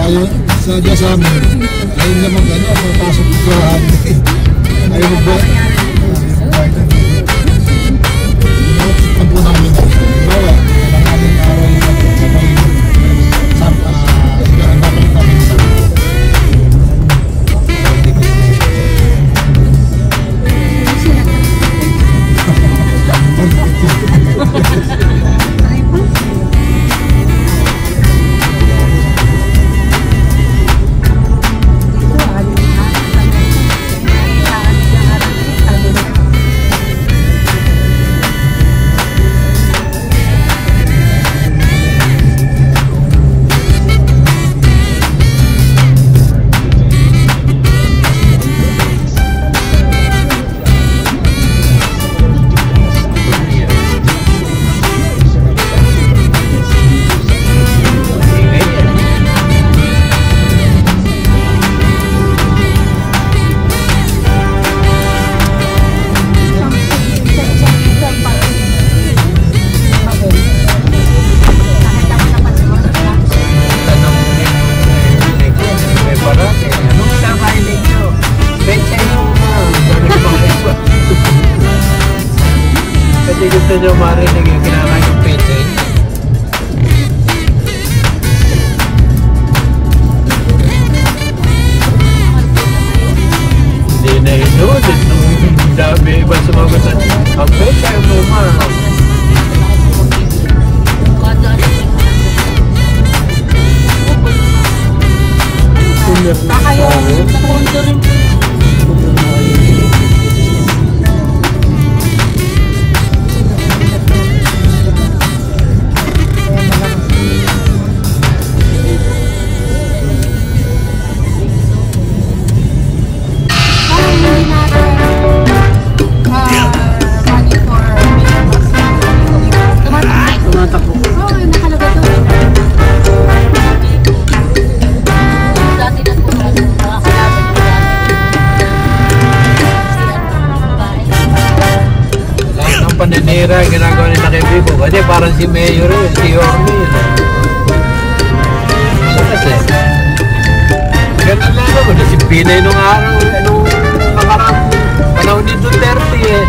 ayaw sadya sa amin. Ayaw na mag-ano, papasok ko sa ayaw mag-bayad. Ang po namin. Bawa, ang aming araw yung sabay sigaran dapat namin sa gusto nyo marinig yung kinakain yung peche. Hindi na inulit nung dami iba sumagot ang peche ay umar. Kakayo, napunto rin. Paninira yung ginagawa nila kay Bibo kasi parang si Mayor yun, si Yorme yun. Kasi ganun lang naman, si Pinay nung araw, nung nakarang panahon ni Duterte eh.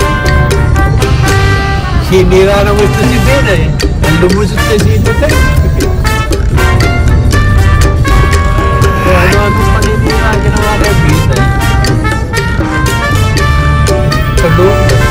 Sinira na gusto si Pinay, ang lumusot na si Duterte. Kaya ano paninira ginawa kay Pinay. Sa loob.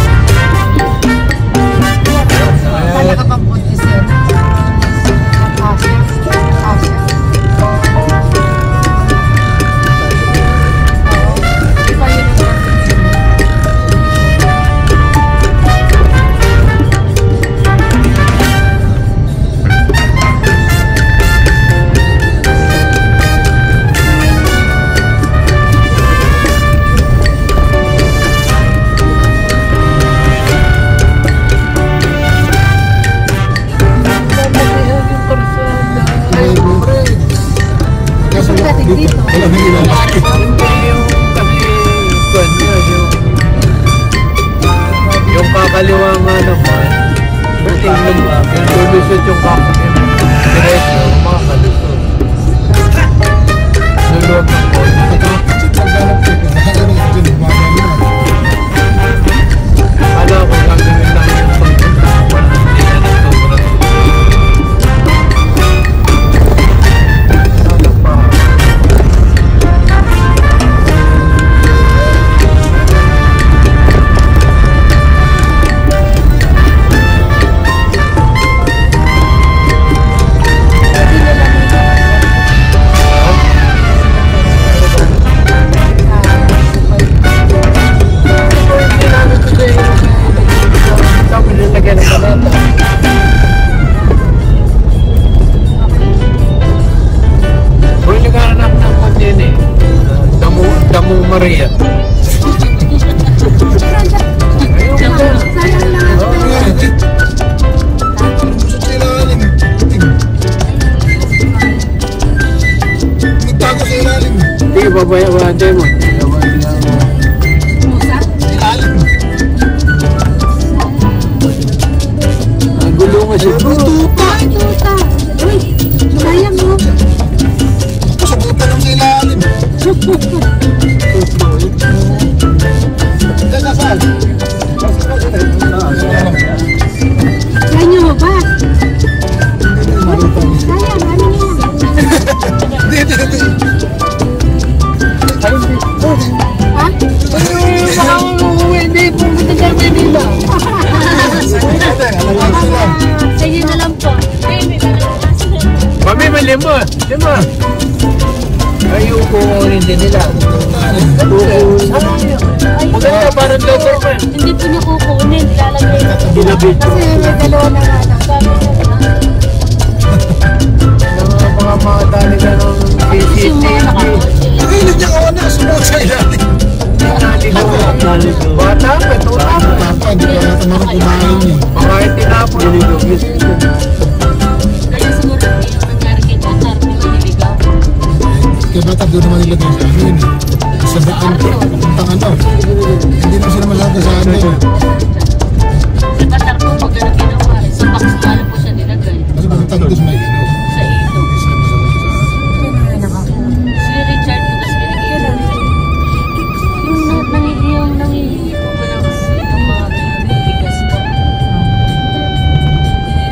Yung kakaliwa nga naman, yung lulusot yung kakaliwa, diretso, makakalusot. Lulot ng kone. Kala ko gagawin lang yung pagkakuan, hindi na nagsobrang. Maria. Hindi, babayawan tayo mo. Ang gulo nga siya. Tuta! Uy, sayang mo. Di ba? Ay, yung kukunin din nila. Maganda, parang Doberman. Hindi po niya kukunin, ilalagay. Ginabit. Kasi may dalawa na nga na. Sabi niya na. Mga talaga ng Kasi yung mga CCTV. nakakotse. Nakilig niya ako na sunod sa ilalim. Bata pa, tula pa. Papa, hindi pa natin kumain niya. Mga itinapon. Kaya siguro yung nangyari kay Tatar, piniligaw. Kaya bata doon naman nilagay sa amin. Sa daan, papuntang ano. Hindi naman sila masyado sa ano. Si Tatar po, pag ano ginawa, sa box na alam po siya nilagay. Kasi papuntang doon may ano. Sa ilo. Hindi sila masyado sa Si Richard po, tapos binigay ko. Yung nangihingi po ba ng mga bigas po?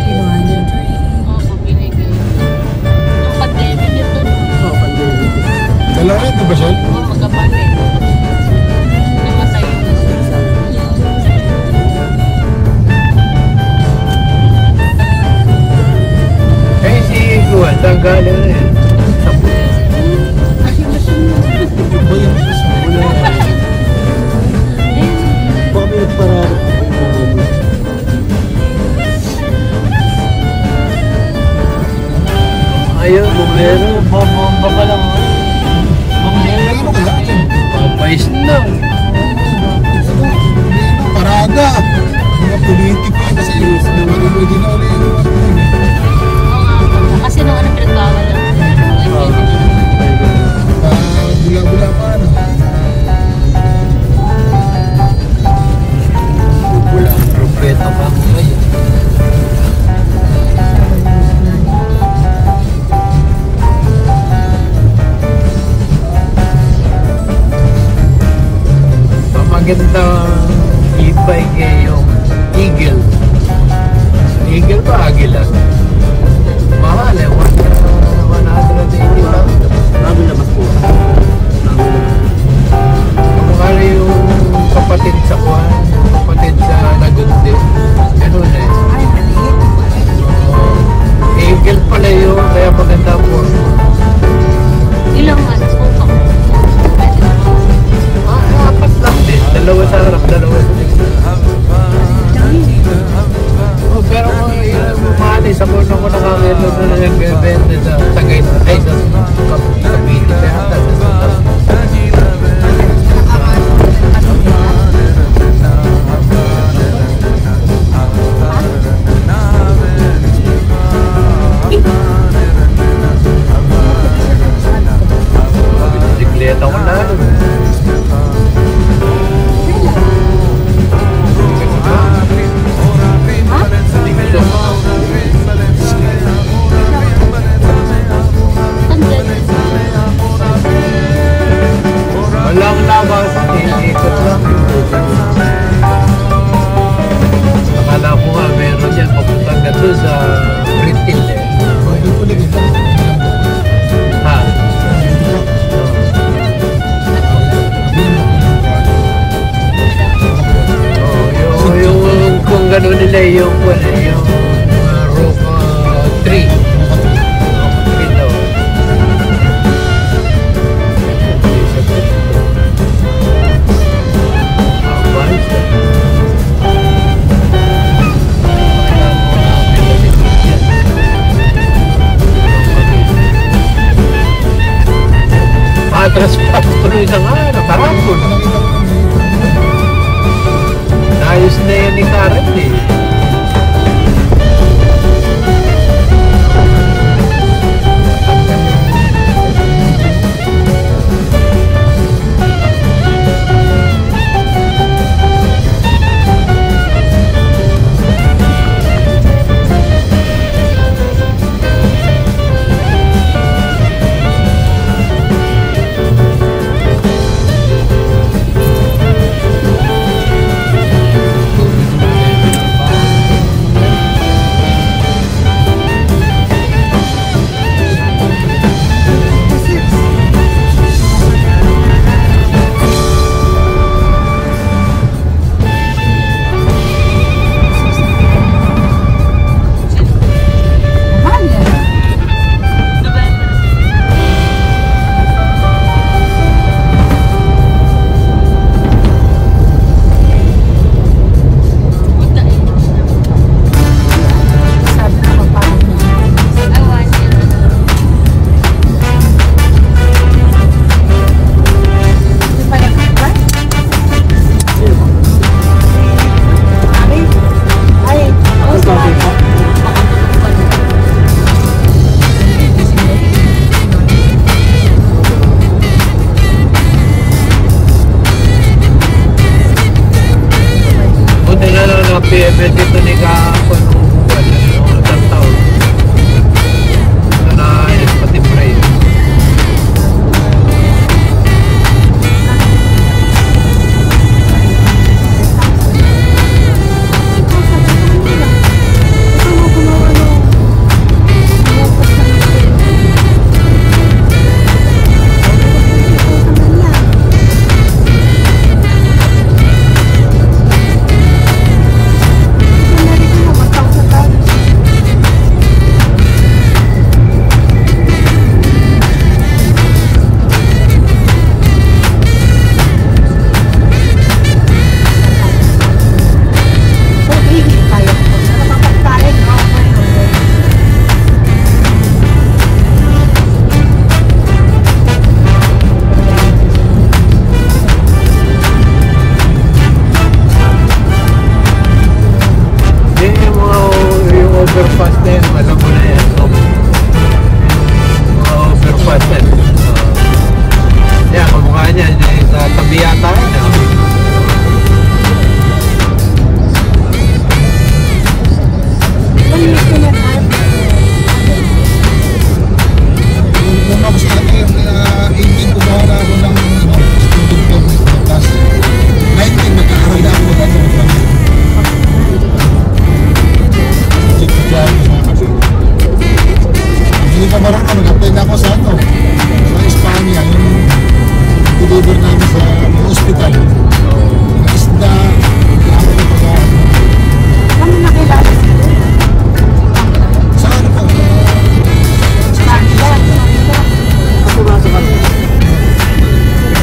Kinuha niya. Oo, binigay. Nung pandemic ito, Dalawa ito ba siya? oo, magkapatid. Namatay na siya. Eh, si Juan, saan galing na yan? Sa pulis. Ba yung isa? Ayaw, bumero. Bomba pa lang. Ano kaya ito? Papais na. Parada. Mga politiko yun kasi pwede na ulit yung ano yun eh. Kasi nung ano pinagbawal lang. Pwede na naman. Bula-bula pa ano. Wala, propeta pa. Ayun. Magandang e-bike eh, yung Eagle. Eagle ba? Agila? Mahal eh. 180 lang. Namin labas po. Mahal yung kapatid sa Juan, kapatid sa Lagunde. Ganun eh. Ay, maliit. Eagle pala yun, kaya maganda po. Ilang ano po pa. Pwede na po. Apat lang din. Dalawa sa harap, dalawa sa likod. Oh, pero mahal eh. Sa muna ko nakakita na nagbebenta.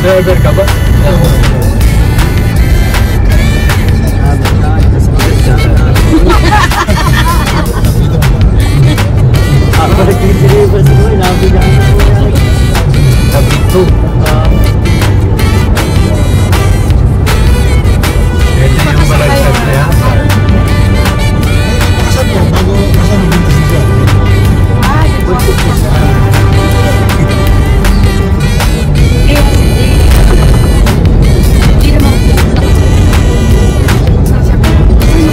Driver ka ba? Ako nag-deliver sa mga inabigan ko. Nabito. Ito yung malagsak na yan. Kasan mo, bago kasan mo dito siya.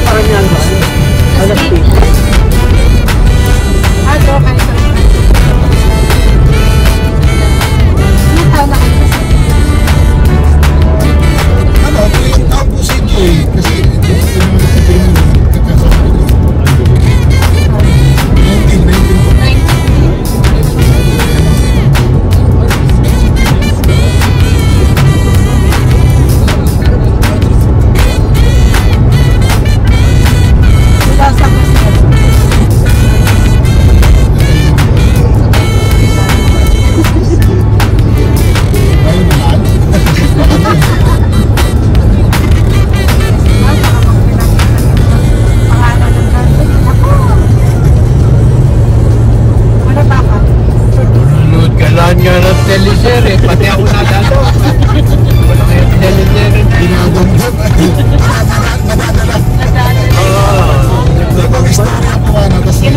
Parang yan ba? Alas 8. Ano, yung taon po si Joy, kasi ito yung kakasama ko. 19 po. Ayaw naman. Nunod ka lang nga ng teleserye. Pati ako nadalo. Wala kaya teleserye. Dinadamdam. Nadadala. Ibang istorya po ano, kasi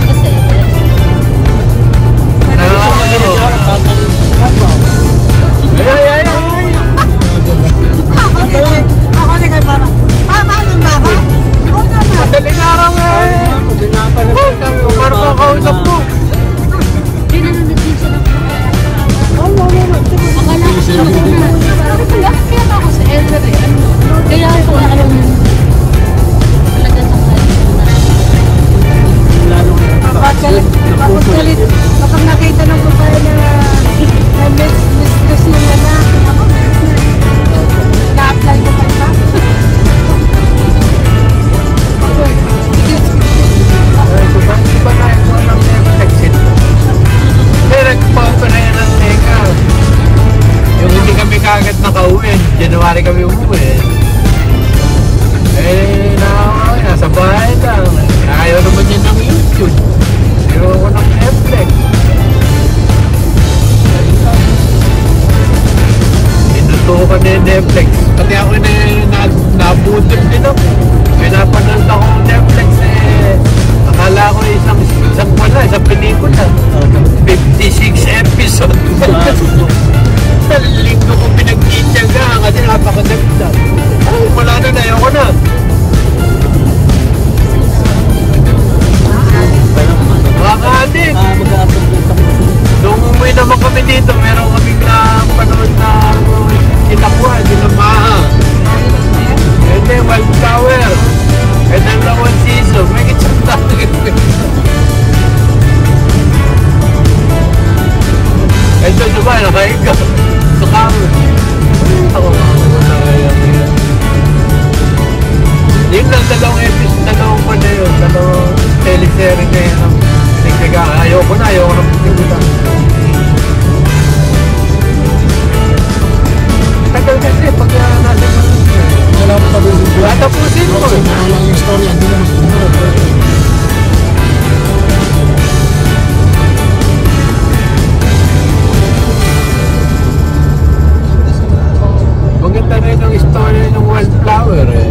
Madaling araw nga eh. Parang kakausap mo. Kaya ako alam mo. Talaga sa Kapag nakita ng babae na mistress ng lalaki, ako na-apply ko pa ba? Di ba na ito ng exit? Pero nagpapanaya ng teka. Yung hindi kami kagad nakauwi. January kami umuwi. Nasa bahay lang. Ayaw naman niya ng YouTube. Ayaw ko ng Netflix. Tinutukan na yung Netflix. Pati ako nabutin din ako. Pinapanood ako ng Netflix akala ko isang pelikula. 56 episode. Linggo ko pinag-ityaga kasi napakaganda. Ay, wala na, ayoko na. Nakaka-addict. Nung umuwi naman kami dito, meron kaming panood na Itakwan, Dinamaha. And then Wild Tower. And then the one season. May kitsang tayo. Ito diba, nakahiga. Sa kamo. Ako na kaya. Yun lang, dalawang episode, dalawang pa na yun. Dalawang teleserye na yun. Ayoko na pinutan. Tagal kasi pag nasa wala mo tapusin ko. tapusin mo. Kasi lang yung storya, hindi naman sumunod. Maganda rin ang story ng Wildflower eh.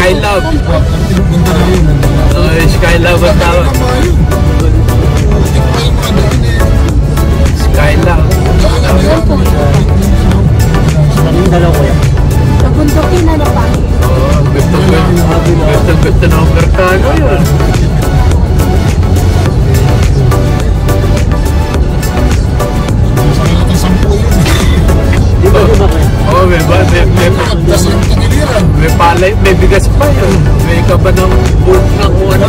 Skylab. Ganda na yun. Skylab ang tawag. Skylab. Yung dalawa ko yan. Nabundukin ano pa? Oo, gusto ng Amerikano yun. Sa natin 10 yun. Di ba lumaki? Oo, Tapos yung tigiliran. may palay, may bigas pa yun. May kaba ng bulk ng kung ano.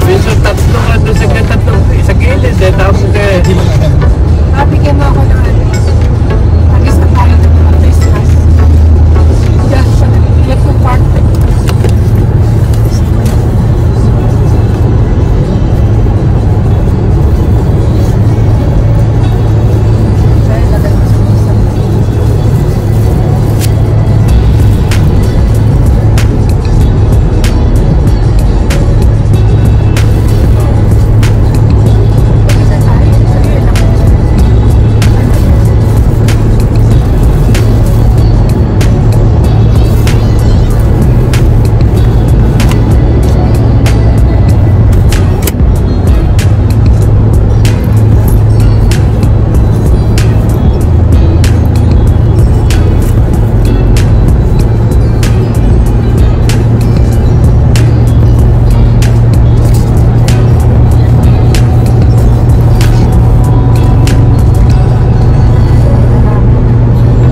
Minsan tatlong ano sa gilid eh. Tapos eh, Bigyan mo ako ng address. Agis na tayo ng mga Christmas. Diyan sa Electro Park. Dahil lagay mo sa isang. Isa tayo. Sige lang.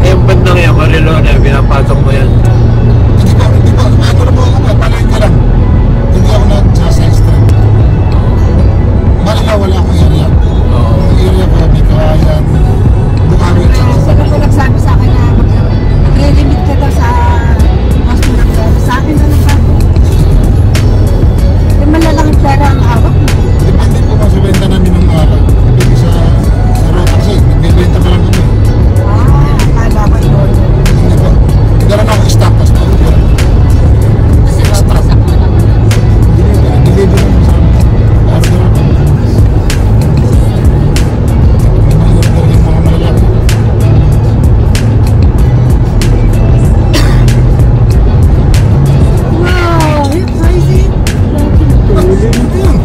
yung bandang yan, Marilona, pinapasok mo yan. Hindi ko, ano na po ako ba? Palayin ko lang. Hindi ako nag-side street. Malila wala akong area. Oo. Ang area ko, may kawayan. Bukawi at saka Sabi ko nagsabi sa akin na mag-limit ka daw sa mas murang sa akin na lang ba? Yung malalaking pera ang hawak mo. depende po kung sa benta namin ng araw. Depende sa rota kasi. Nagbibenta pa lang kami. Akala ko yun. Hindi po. Nagkaroon ako stock tapos na Kasi babagsak mo naman. deliver naman sa amin. Order ako. May mga order yung mga malalaki. Wow! It's crazy! Ayun.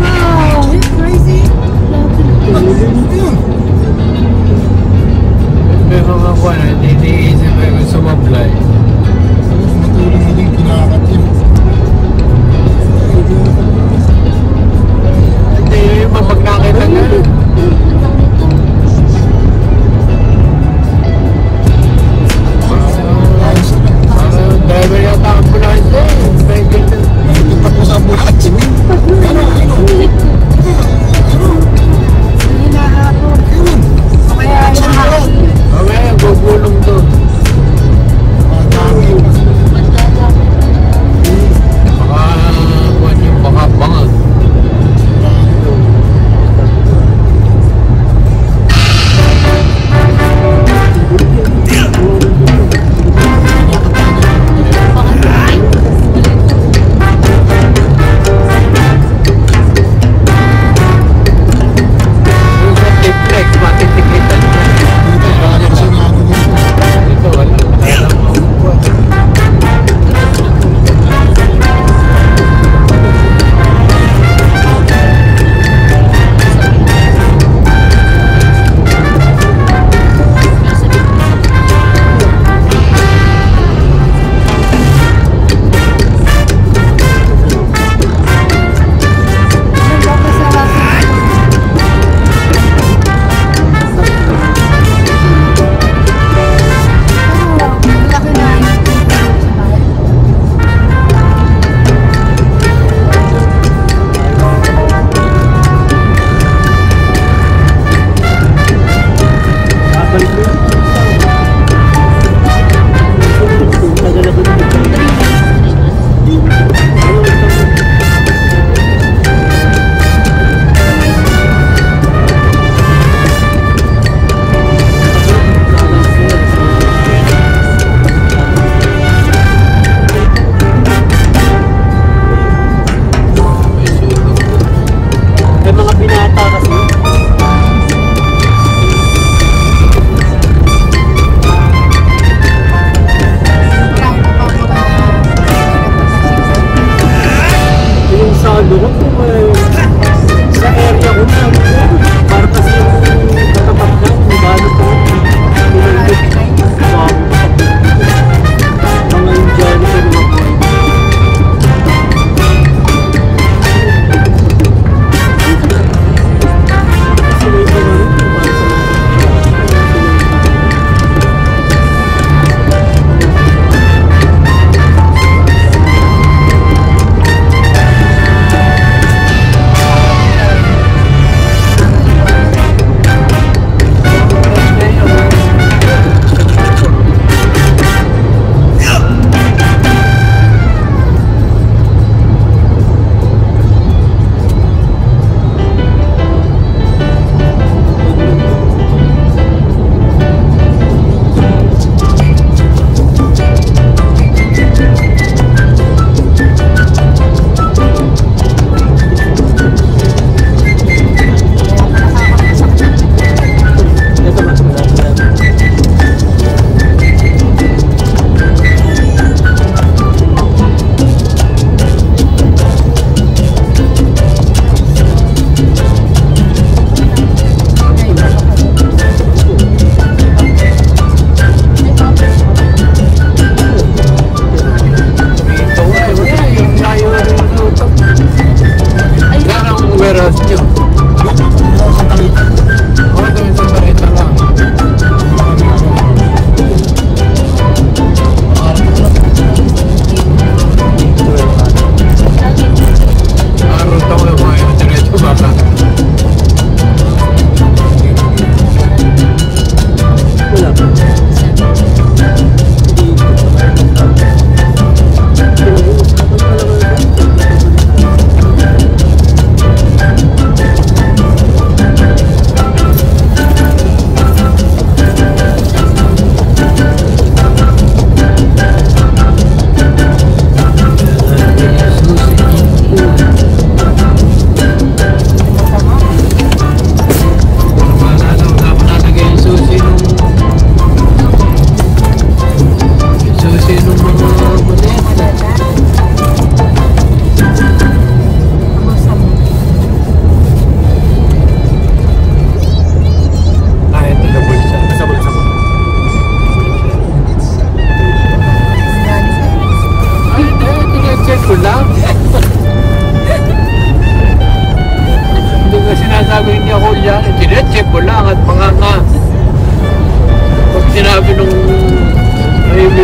Wow! It's crazy! Ayun. May mga kuwan, hindi iniisip mo yung sumablay. Matulong mo din kinakakat yun. Hindi, yung pag nakita nga. Ayos na. Driver yata ang ambulansya eh. May ganyan. Malapit pa po sa ambulansya. Hinahabol. Ayun. O kaya hinahabol. Mamaya, gugulong doon. Ang dami. Baka, kuwan yung baka bangag.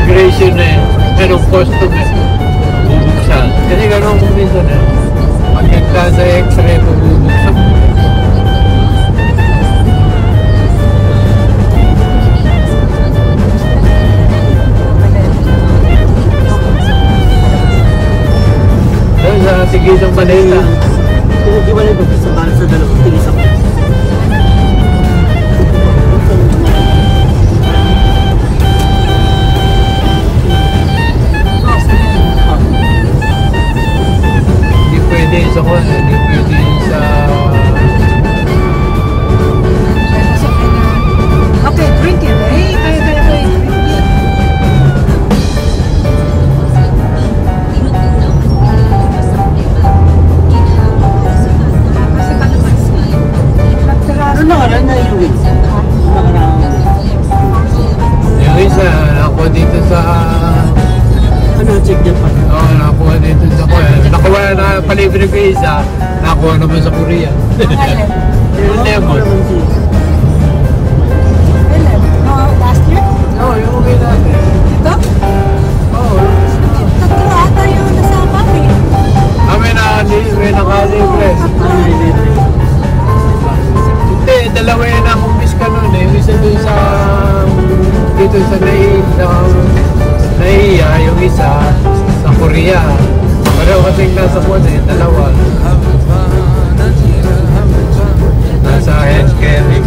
immigration na yun. Merong custom eh. Bubuksan. Kasi gano'n kung minsan eh. Pag nagkasa x-ray, bubuksan. Doon sa Tigisang Manila. Di ba lang sa bala sa dalawang tigis ako? Hindi pwede sa kwan, hindi pwede sa... Okay, drink it. Hey, kaya drink it. Kasi Ano nakaraan na yung weeks? Nakaraan. Yung isa, nakuha dito sa... Ano, check dyan pa? Oo, nakuha dito sa kwan. Nakuha na palibre ko isa, nakuha naman sa Korea. Yung lemon. last year? Oo, yung okay natin. Ito? Oo. Tatlo ata yung nasama eh. May nakalibre. Hindi, dalawa yun ang umpis ka nun eh. Yung isa dun sa... dito sa Naiya, yung isa sa Korea. Pareho kasing nasa kwan eh, dalawa. Nasa hand carry.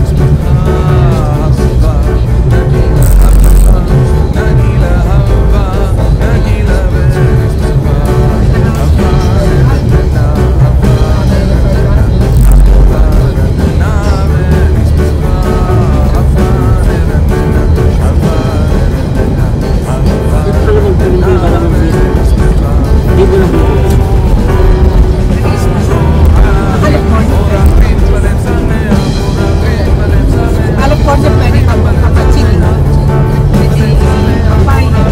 California pwede ka magkakachili. Papaya.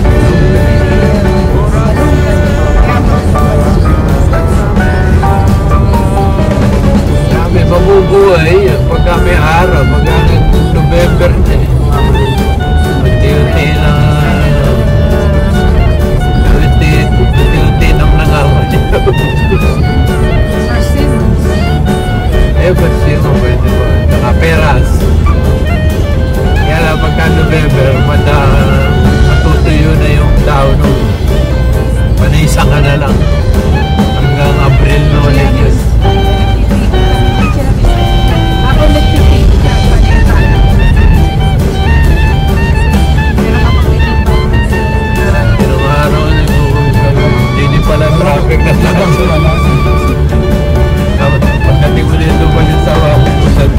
Kami mabubuhay pagka may araw, pagka November na eh. Unti-unti na unti-unti nang nangawa niya. Ba't siya mo pwede ba? Nakaperas. Kaya lang pagka November, matutuyo na yung daon nung panisa ka na lang. Hanggang April na ulit yun. Ako nagtitip ka. Ilang araw na hindi pala traffic na lang. Pagdating mo dito pa rin sa pusad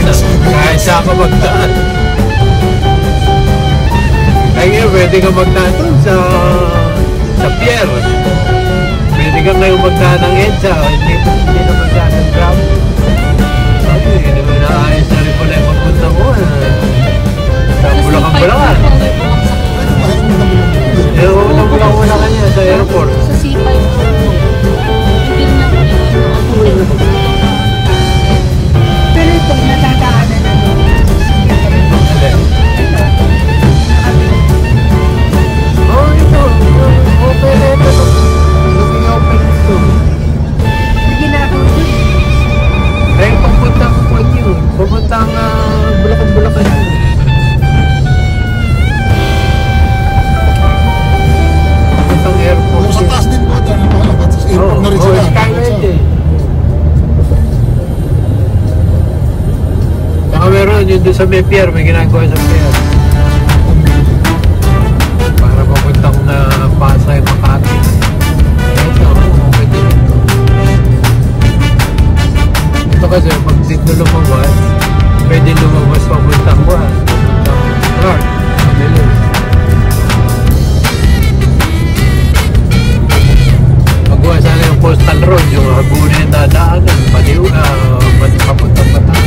na kahit saan ka magdaan. Ay ngayon, pwede ka magdaan doon sa Pierre. Pwede ka ngayon magdaan ng EDSA. Hindi na magdaan ng Grab. Ay, hindi mo naayos na rin pala yung magpunta mo. Sa Bulacan. Unang wala kanya sa airport. Sa C5 po. Hindi na po. Pero ito, natadaanan na nung Oh, ito. Open ito. Looking open ito. ginagawa yun. Kaya papuntang Kuwait yun. Papuntang Bulacan yun. Papuntang airport. Sa taas din po ito, napakalapat sa airport na rin sila. Skyway eh. Saka meron yun doon sa may pier, may ginagawa sa pier. Para papuntang Pasay, Makati. Ito, okay din ito. Ito kasi, pag dito lumabas, pwede lumabas papuntang Buwan. Clark, Manila. Magawa sana yung postal road, yung Laguna yung dadaanan, Baliw, papuntang Bataan.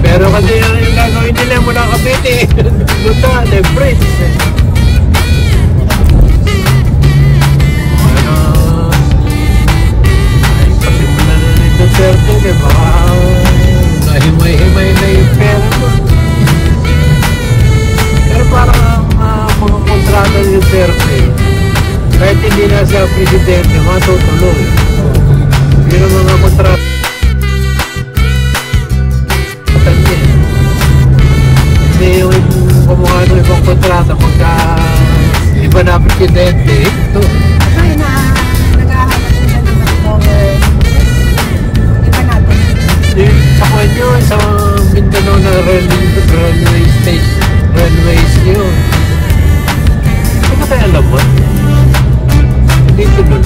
Pero kasi yung gagawin nila mula Cavite, punta, the bridge. Ay, pasimulan na nito Duterte, baka nahimay-himay na yung pera mo. Pero parang mga kontrata nasa presidente, matutuloy. Yun ang mga kontrata niya. Hindi yung kumuha ng ibang kontrata pagka iba na presidente, ito. Ay na, naghahanap sila ng power. Iba natin. Sa kanyo, sa Mindanao na railway station, railways yun. Hindi ka tayo alam mo? Hindi tulad.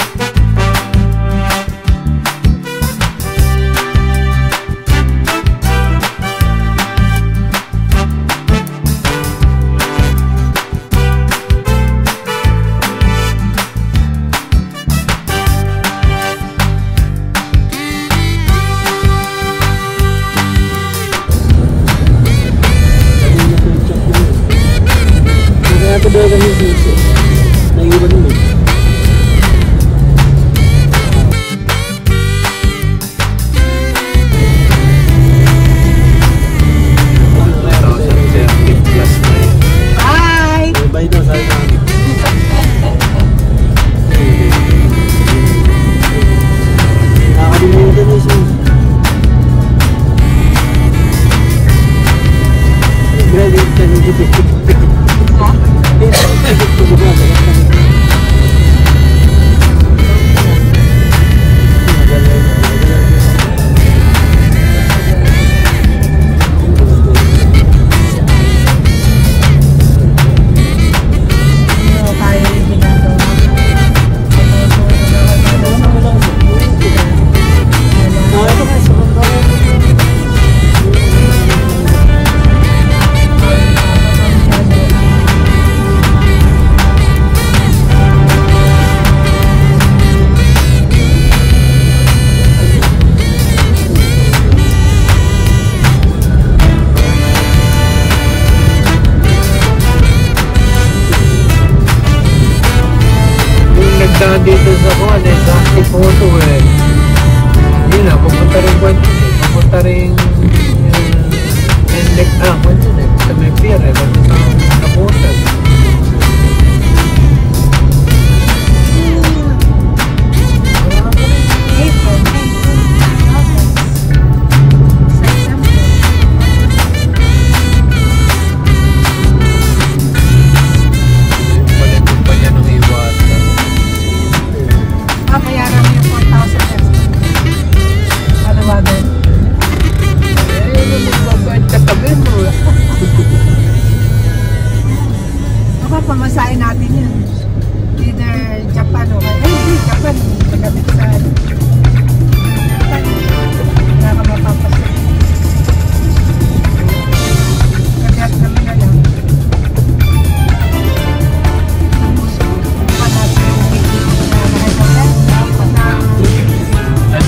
Kaya ito ba yung suso? Naiwan mo. Bye! Bye daw, sabi namin. Nakakalimutan niya siya. Graduate ka nito. Dito sa kuwan eh, sa Tipoto eh. Yun na, pupunta rin kwento eh. Pupunta rin kwento eh. Sa may pier eh, ba't sa napunta. Balitin pa niya ng iwata. Kaya namin yung 4,000 pesos. Palawagan. Eh, magbabayad ka tabi mo. Baka pamasahin natin yun. Either Japan o kaya. Hindi, Japan. Pagkabit sa Japan. Wala ka mapapasok. Kagat naman na lang.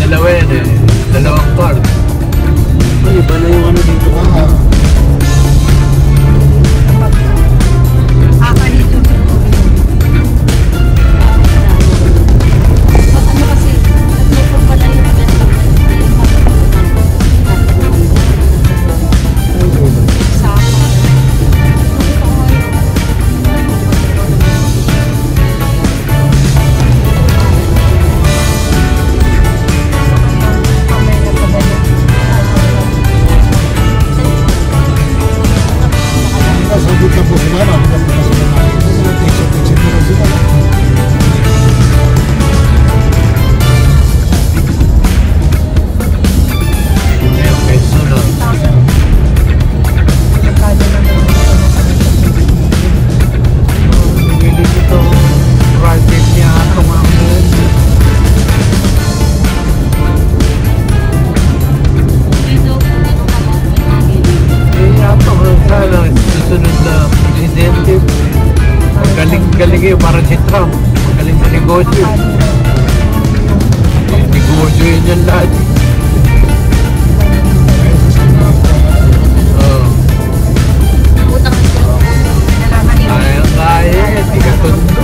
Dalawa yan eh. Dalawang car. Ay, iba na yung ano dito. Kakalito siguro. Ano kasi, nag-meron pala yung best of Sabi ka po sila, Yung peso na. Bumili dito project niya tumangin. Sana susunod na presidente. Galing yun, parang si Trump. Magaling sa negosyo. Negosyo yun yan lahat. Kaya, di ka tundo.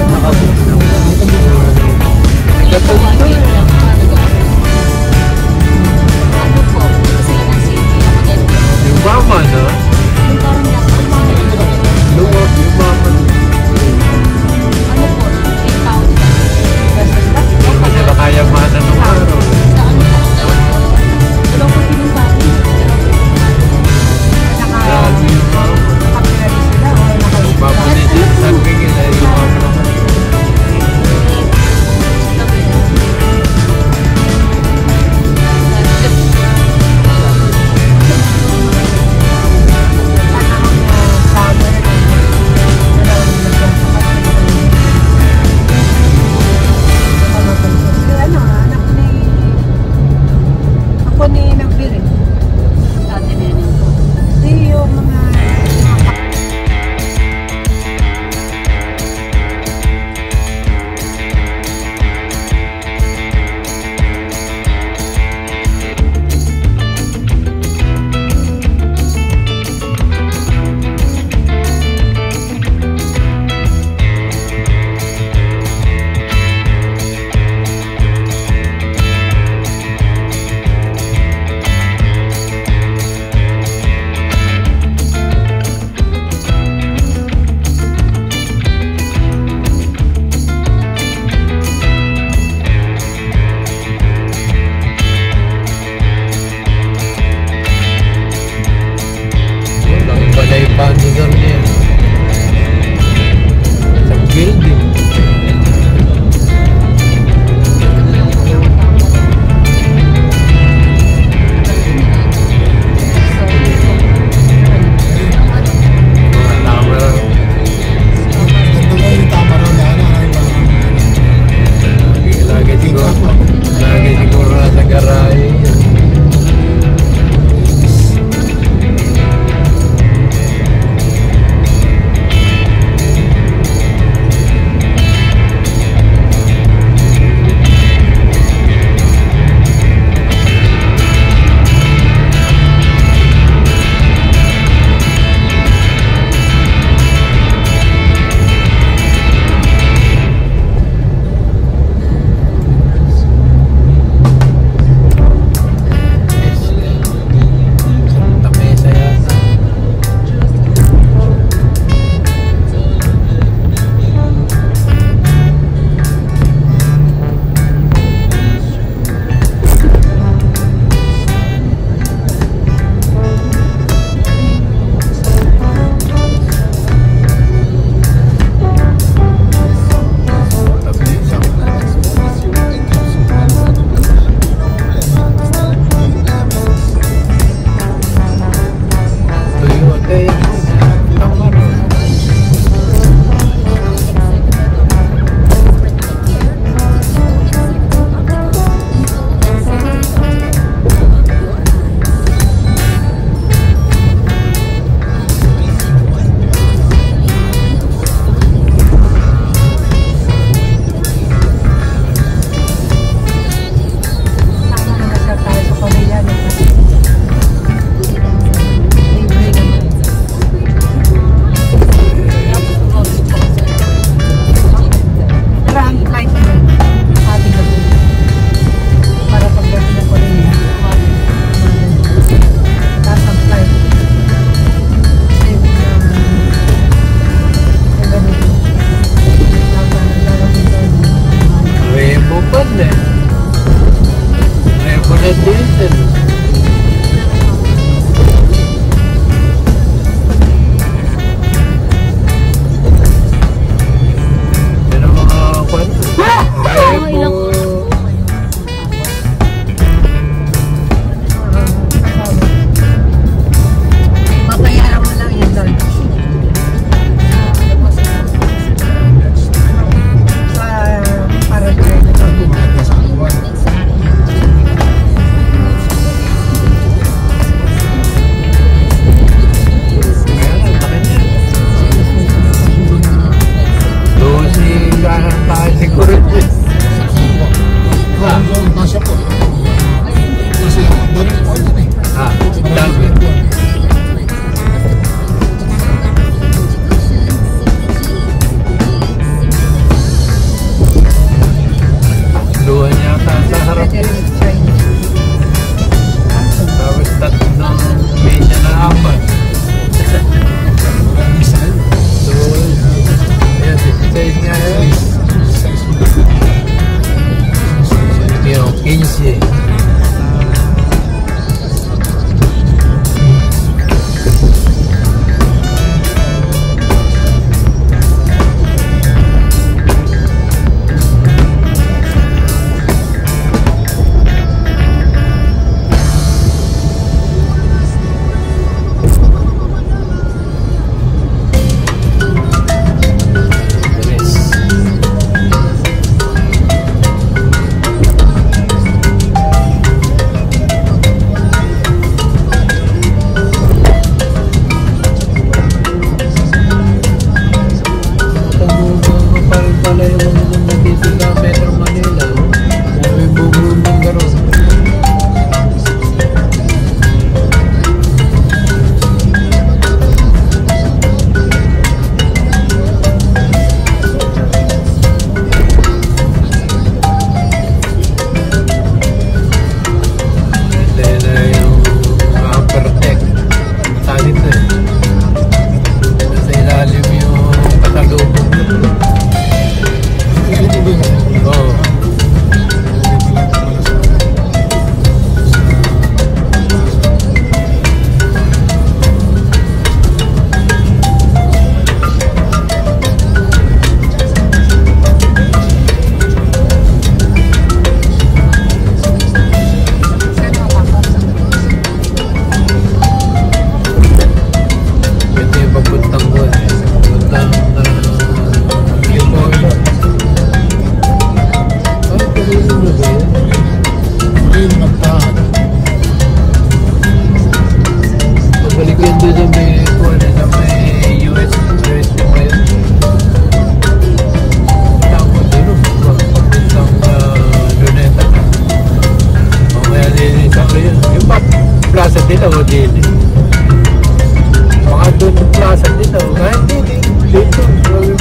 Di ka tundo. Yung mama, no? Luwag yung mama.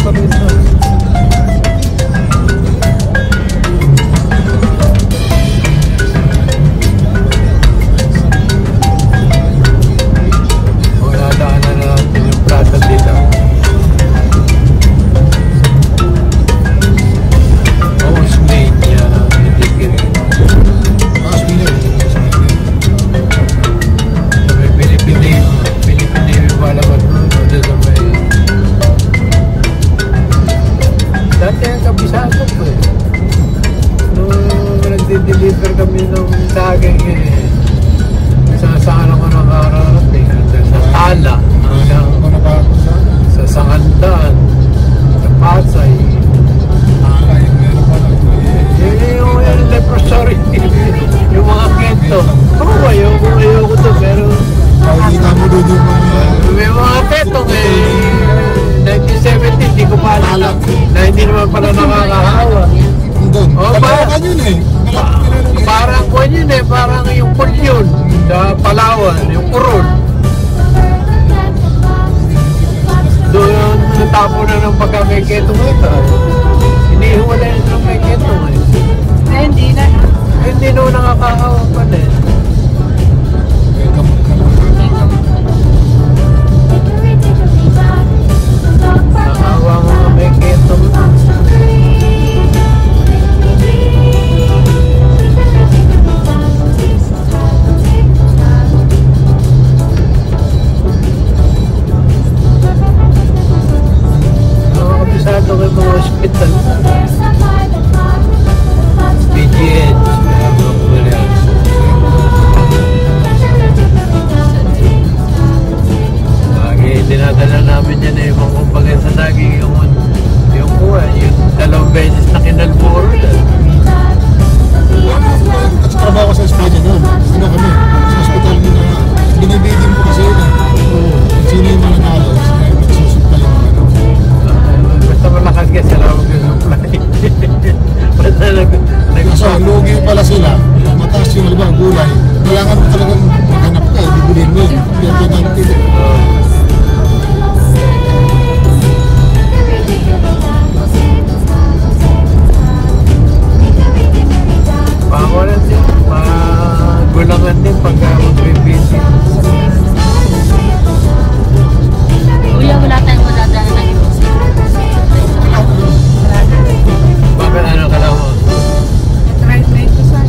pa rin ito. Wala daanan na natin yung prata dito. Osmania, hindi kiri. Taas nila. May Pilipinay malaman mo doon sa may... Dati ang kabisado ko eh. Nung nagdi-deliver kami ng saging eh. Sasaan ako ng araw-arating. Sa Tala. Ako na ba ako sa Sa Sangandan. Sa Pasay. ay meron pa lang. Yung leprosauri. Yung mga kento. Oo, ayoko to pero... Makikita mo doon yung mga May mga petong eh, 1970, hindi ko pa alam na hindi naman pala nakakahawa. doon. Oh, Palawakan yun eh. Parang kwan yun eh, parang yung pool yun sa Palawan, yung Kurol. Doon natapo na ng pagka may ketong ito. Inihiwalay na ng may ketong eh. Hindi na. Hindi naman nakakahawa pa din. Nakahawa mga may ketong. Nakakabisado kayo mga hospital. PGH. Lagi dinadala namin yan eh. Kung kumbaga sa lagi yung kuha. Yung 2 beses na kinalburo na. Trabaho ko sa España noon. Ano kami? Sa hospital nila. Binibigyan mo kasi yun eh. Sino yung mananalo? Sino yung magsusupply yung ano? Basta malakas ka sila huwag yung supply. Basta Kaso, lugi pala sila. Mataas yung halimbawa gulay. Kailangan mo talagang maghanap ka. Bibilin mo yun. Yung pinantin. Pangalan din. Magulangan din pagka mag-visit. Kuya, wala tayong madadaan na yun. Bakit ano ka lang mo? Try ko sa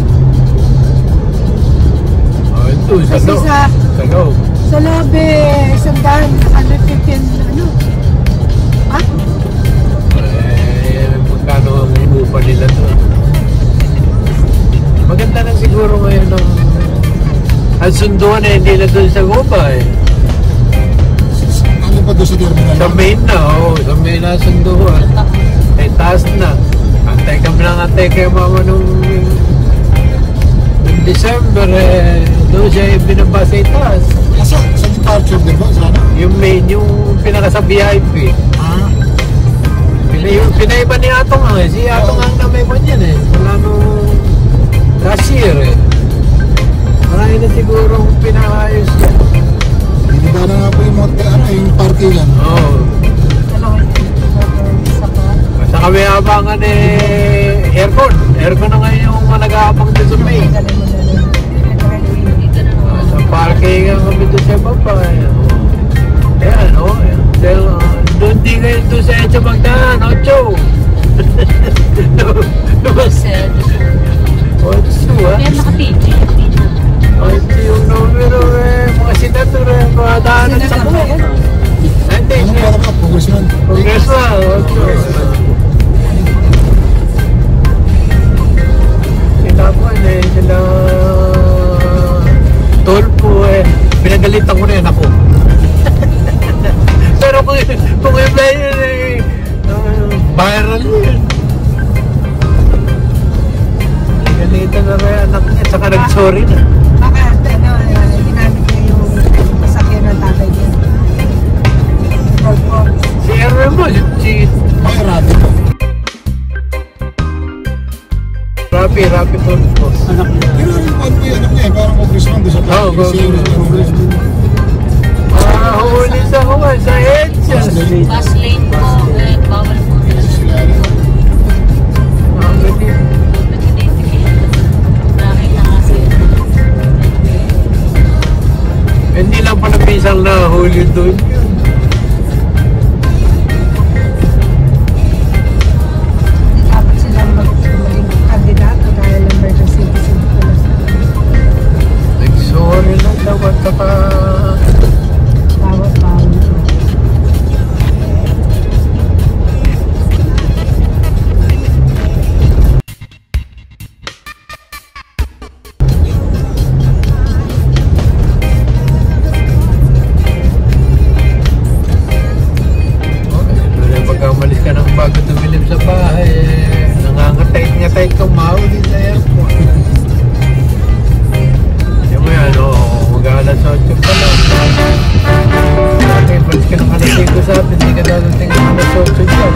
Oh, ito, sa Kasi loob. sa- Sa loob. sa loob eh, sandahan, 115, ano? Ha? Magkano ang inupa nila doon? Maganda na siguro ngayon ng ang sunduan eh, hindi na doon sa Guba eh. Ano pa doon sa terminal? Sa main na, oo. Sa main na sunduan. Eh, taas na. Antay kami lang antay kay mama nung December eh. Doon siya binabasa yung taas. Sa departure din ba? Sana? Yung main, yung pinaka sa VIP. Ah. Pinaiba ni Atong ang eh. Si Atong ang na may man yan eh. Wala nung last year eh. Marami na sigurong pinaayos yan. Binaba na nga po yung mga yung parkingan. Oo. Ano? Sa Basta kami abangan eh, aircon. Aircon na ngayon yung nag-aabang doon sa May. galing mo na rin. Dito na naman. Sa parking ang kami doon sa baba. Ayan, o. Doon di kayo doon sa Echo Magdaan, Ocho. Sir, Ocho, ha? kaya naka-PG. Ocho yung numero eh. Mga senator eh. Mga daanan sa Sinabi buwan. ba yan? Hindi, Ano siya. para ka? Congressman. Congressman, Ocho. Sila po eh. Sila Tolpo eh. Pinagalitan ko na yan ako. Pero kung iba yun eh, viral yun. Pinagalitan na rin anak niya, tsaka nag-sorry na. Baka, ano, ginamit niya yung sasakyan ng tatay niya. Opo. Si Erwin mo, si May rabi po. Rapi Tolpo. Pero rin po ano po yung anak niya eh. Parang congressman doon sa Oo, congressman. Huli sa kuwan, sa EDSA. Bus lane po, bawal ka dadating ng alas 8 dyan.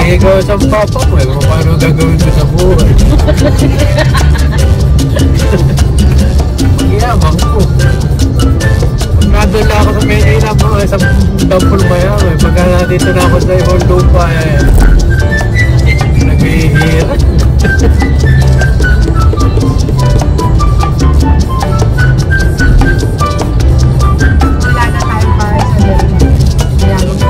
Ikaw sa papa mo, kung paano gagawin ko sa buhay. Magyamang ko. Pag nadula ako sa may inam mo, sa Dampol Mayam, pagka nandito na ako sa ibang lupa, naghihirap. Wala na tayong para sa Berlin. Mayaman ko.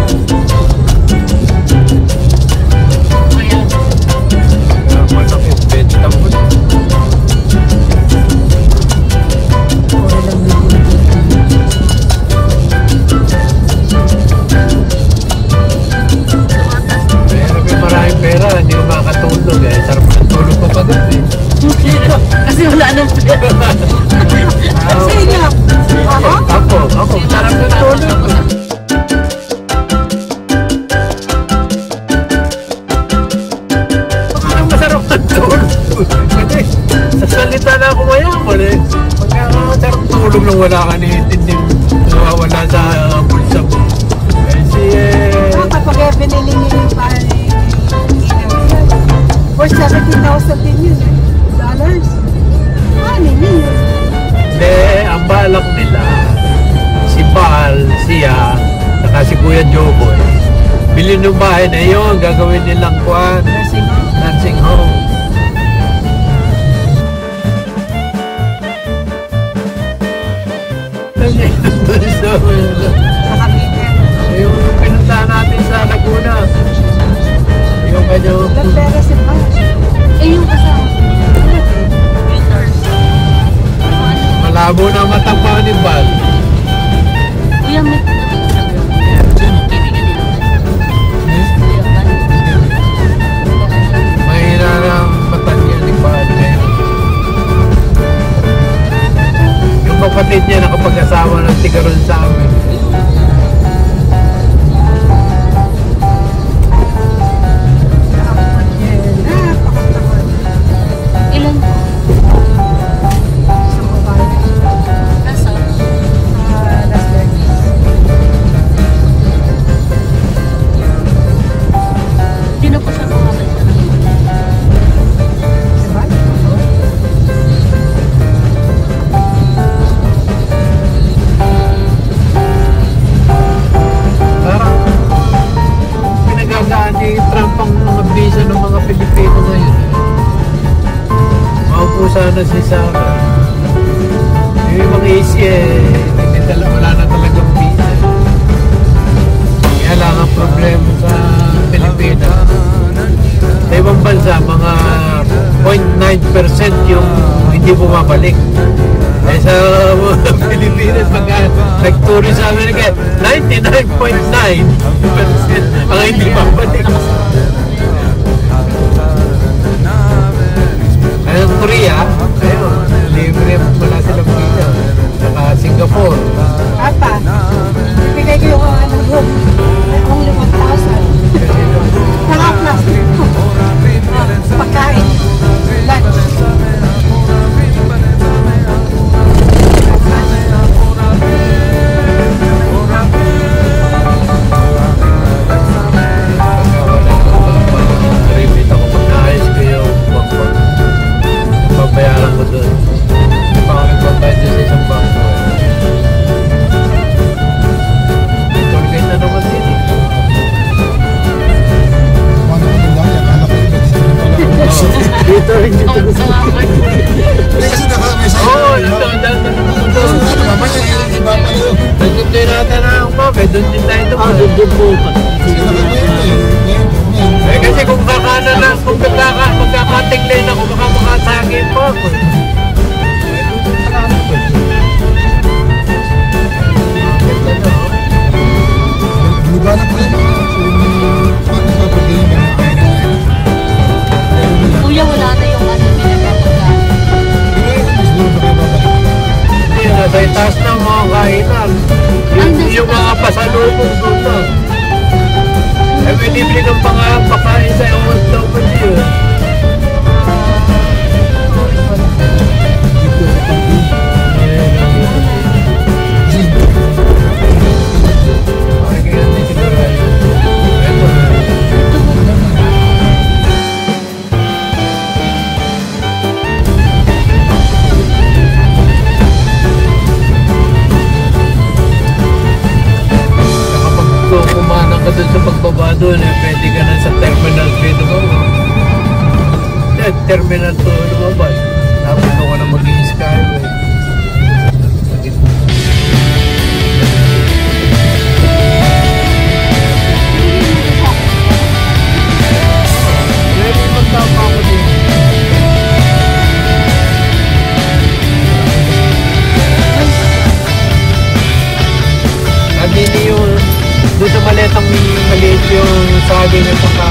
Kasi wala nang pera. Sa inyo? Ako? Ako, sarap ng tulog. Parang masarap ng tulog. Kasi sa salita na ako mayaman eh. Pagka sarap tulog nung wala ka niintinding nawawala sa bulsa mo. Kasi Kapag binili niyo yung para or 70,000 din yun eh. Dollars. Ano yun? hindi, ang balak nila si Bal, siya, saka si Kuya Joboy, bilhin ng bahay na yun, gagawin nilang kwan, nursing home. Yung pinuntahan natin sa Laguna, yung kanyang Ilang pera si Bal? Eh, yung kasama. malabo na matang pa ni Bal. Kuya, may kaibigan nila. Kuya, Bal. Mahina ng mata niya ni Bal ngayon. Yung kapatid niya nakapag-asawa ng tigaron sa amin. na si Sarah. Yung ibang AC wala na talagang visa. Kaya lang ang problema sa Pilipinas. Sa ibang bansa, mga 0.9% yung hindi bumabalik. Eh sa Pilipinas, pag nag-tourist sa Amerika, 99.9% ang hindi bumabalik. Ayun, Korea, ayun, libre wala silang visa. Saka Singapore. Apa, ibigay ko yung room. Only 1,000. Naka-plus. Pagkain. Lunch. Repeat ako pag naayos ko yung bangkot. Babayaran ko doon. Hindi pa ako nagbabayad sa isang bangkot. Tourgate na naman din eh. Paano ko nila yan? Akala ko iba dito rin pala. Dito rin dito. Ang salamat. Hindi kasi may sa Oo, doon. Mamaya iba pa yun. Nagsunod natin na ang mami. Doon din tayo Ah, doon. doon po pa. Kasi nakagayon Eh kasi kung kakanan na, kung magkakating lane ako, baka makasagin po ako. Libanan ko yun. Paano papagayin yung mga kainan? Kuya, wala na yung ano pinagpapagkaan. Mas doon pa kayo babalik. Hindi, nasa itaas na ang mga kainan. Yung mga pasalubong doon na. Eh, binibili ng mga pakain sa ewan daw ba niyo? Dito sa pangkin. Okay, kaya hindi siguro yun. Ito na. Kapag kumanan ka dun sa pagbaba dun, eh, pwede ka na sa Terminal 3 lumabas. Terminal 2 lumabas. Tapos doon ka na maging Skyway. Pwede magtama ako din. Sabi niyo, doon sa maletang maliit yung saging at saka